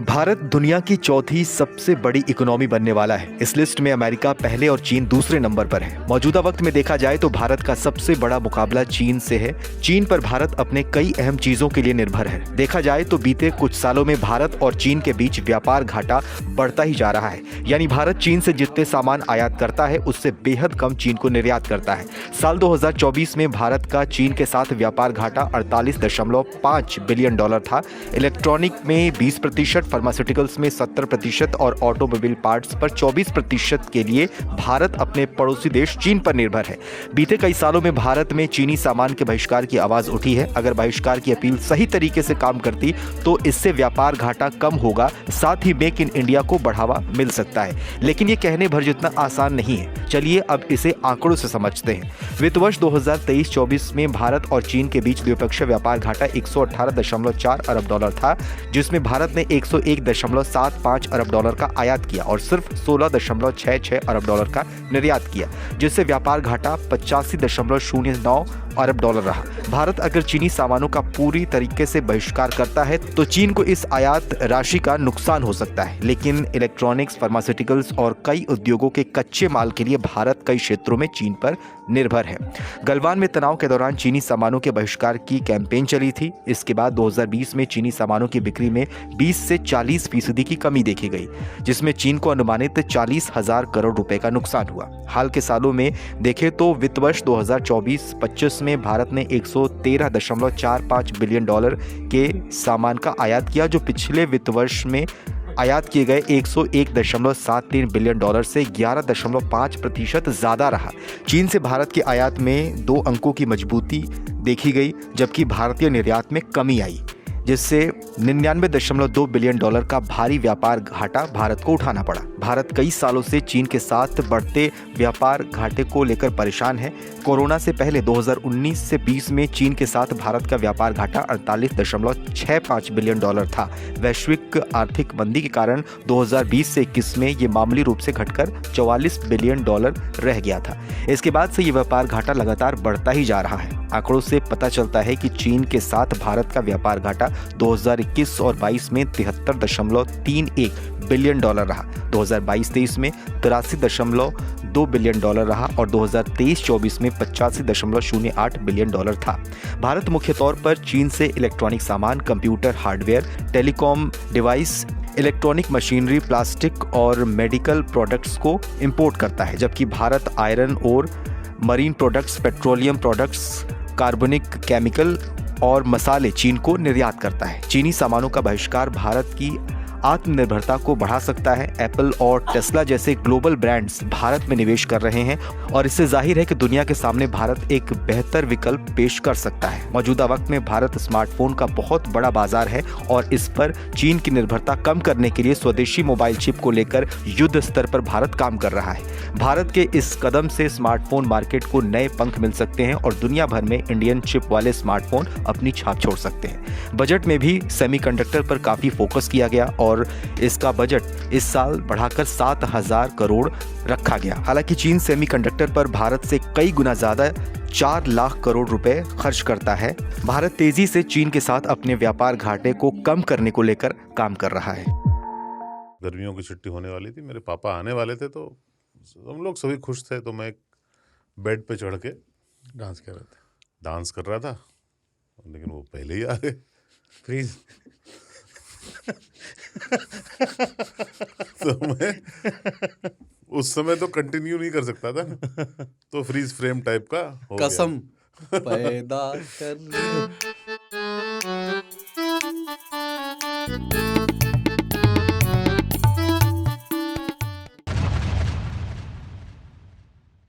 भारत दुनिया की चौथी सबसे बड़ी इकोनॉमी बनने वाला है। इस लिस्ट में अमेरिका पहले और चीन दूसरे नंबर पर है। मौजूदा वक्त में देखा जाए तो भारत का सबसे बड़ा मुकाबला चीन से है। चीन पर भारत अपने कई अहम चीजों के लिए निर्भर है। देखा जाए तो बीते कुछ सालों में भारत और चीन के बीच व्यापार घाटा बढ़ता ही जा रहा है। यानी भारत चीन से जितने सामान आयात करता है उससे बेहद कम चीन को निर्यात करता है। साल 2024 में भारत का चीन के साथ व्यापार घाटा 48.5 बिलियन डॉलर था। इलेक्ट्रॉनिक में 20%, फार्मास्यूटिकल्स में 70% और ऑटोमोबाइल पार्ट्स पर 24% के लिए भारत अपने पड़ोसी देश चीन पर निर्भर है। बीते कई सालों में भारत में चीनी सामान के बहिष्कार की आवाज उठी है। अगर बहिष्कार की अपील सही तरीके से काम करती तो इससे व्यापार घाटा कम होगा, साथ ही मेक इन इंडिया को बढ़ावा मिल सकता है। लेकिन ये कहने भर जितना आसान नहीं है। चलिए अब इसे आंकड़ों से समझते हैं। वित्त वर्ष 2023-24 में भारत और चीन के बीच द्विपक्षीय व्यापार घाटा 118.4 अरब डॉलर था, जिसमें भारत ने 101.75 अरब डॉलर का आयात किया और सिर्फ 16.66 अरब डॉलर का निर्यात किया, जिससे व्यापार घाटा 85.09 अरब डॉलर रहा। भारत अगर चीनी सामानों का पूरी तरीके से बहिष्कार करता है तो चीन को इस आयात राशि का नुकसान हो सकता है। लेकिन इलेक्ट्रॉनिक्स, फार्मास्यूटिकल्स और कई उद्योगों के कच्चे माल के लिए भारत कई क्षेत्रों में चीन पर निर्भर है। गलवान में तनाव के दौरान चीनी सामानों के बहिष्कार की कैंपेन चली थी। इसके बाद 2020 में चीनी सामानों की बिक्री में 20 से 40% की कमी देखी गई, जिसमें चीन को अनुमानित 40,000 करोड़ रुपए का नुकसान हुआ। हाल के सालों में देखें तो वित्त वर्ष 2024-25 में भारत ने 113.45 बिलियन डॉलर के सामान का आयात किया, जो पिछले वित्त वर्ष में आयात किए गए 101.73 बिलियन डॉलर से 11.5% ज्यादा रहा। चीन से भारत के आयात में 2 अंकों की मजबूती देखी गई, जबकि भारतीय निर्यात में कमी आई, जिससे 99.2 बिलियन डॉलर का भारी व्यापार घाटा भारत को उठाना पड़ा। भारत कई सालों से चीन के साथ बढ़ते व्यापार घाटे को लेकर परेशान है। कोरोना से पहले 2019 से 20 में चीन के साथ भारत का व्यापार घाटा 48.65 बिलियन डॉलर था। वैश्विक आर्थिक मंदी के कारण 2020 से 21 में ये मामूली रूप से घटकर 44 बिलियन डॉलर रह गया था। इसके बाद से ये व्यापार घाटा लगातार बढ़ता ही जा रहा है। आंकड़ों से पता चलता है कि चीन के साथ भारत का व्यापार घाटा 2021 और 22 में 73.31 बिलियन डॉलर रहा, 2022-23 में 83.2 बिलियन डॉलर रहा और 2023-24 में 85.08 बिलियन डॉलर था। भारत मुख्य तौर पर चीन से इलेक्ट्रॉनिक सामान, computer hardware, telecom device, electronic machinery, plastic और मेडिकल प्रोडक्ट्स को इंपोर्ट करता है, जबकि भारत आयरन और मरीन प्रोडक्ट्स, पेट्रोलियम प्रोडक्ट्स, कार्बनिक केमिकल और मसाले चीन को निर्यात करता है। चीनी सामानों का बहिष्कार भारत की आत्मनिर्भरता को बढ़ा सकता है। एप्पल और टेस्ला जैसे ग्लोबल ब्रांड्स भारत में निवेश कर रहे हैं और इससे जाहिर है कि दुनिया के सामने भारत एक बेहतर विकल्प पेश कर सकता है। मौजूदा वक्त में भारत स्मार्टफोन का बहुत बड़ा बाजार है और इस पर चीन की निर्भरता कम करने के लिए स्वदेशी मोबाइल चिप को लेकर युद्ध स्तर पर भारत काम कर रहा है। भारत के इस कदम से स्मार्टफोन मार्केट को नए पंख मिल सकते हैं और दुनिया भर में इंडियन चिप वाले स्मार्टफोन अपनी छाप छोड़ सकते हैं। बजट में भी सेमीकंडक्टर पर काफी फोकस किया गया और इसका बजट इस साल बढ़ाकर 7,000 करोड़ रखा गया। हालांकि चीन सेमीकंडक्टर पर भारत से कई गुना ज्यादा 4 लाख करोड़ रुपए खर्च करता है। भारत तेजी से चीन के साथ अपने व्यापार घाटे को कम करने को लेकर काम कर रहा है। गर्मियों की छुट्टी होने वाली थी, मेरे पापा आने वाले थे, तो हम लोग सभी खुश थे। तो मैं बेड पे चढ़ के डांस कर रहा था, लेकिन वो पहले ही आ गए। फ्रीज तो मैं उस समय तो कंटिन्यू नहीं कर सकता था, तो फ्रीज फ्रेम टाइप का हो गया। कसम पैदा कर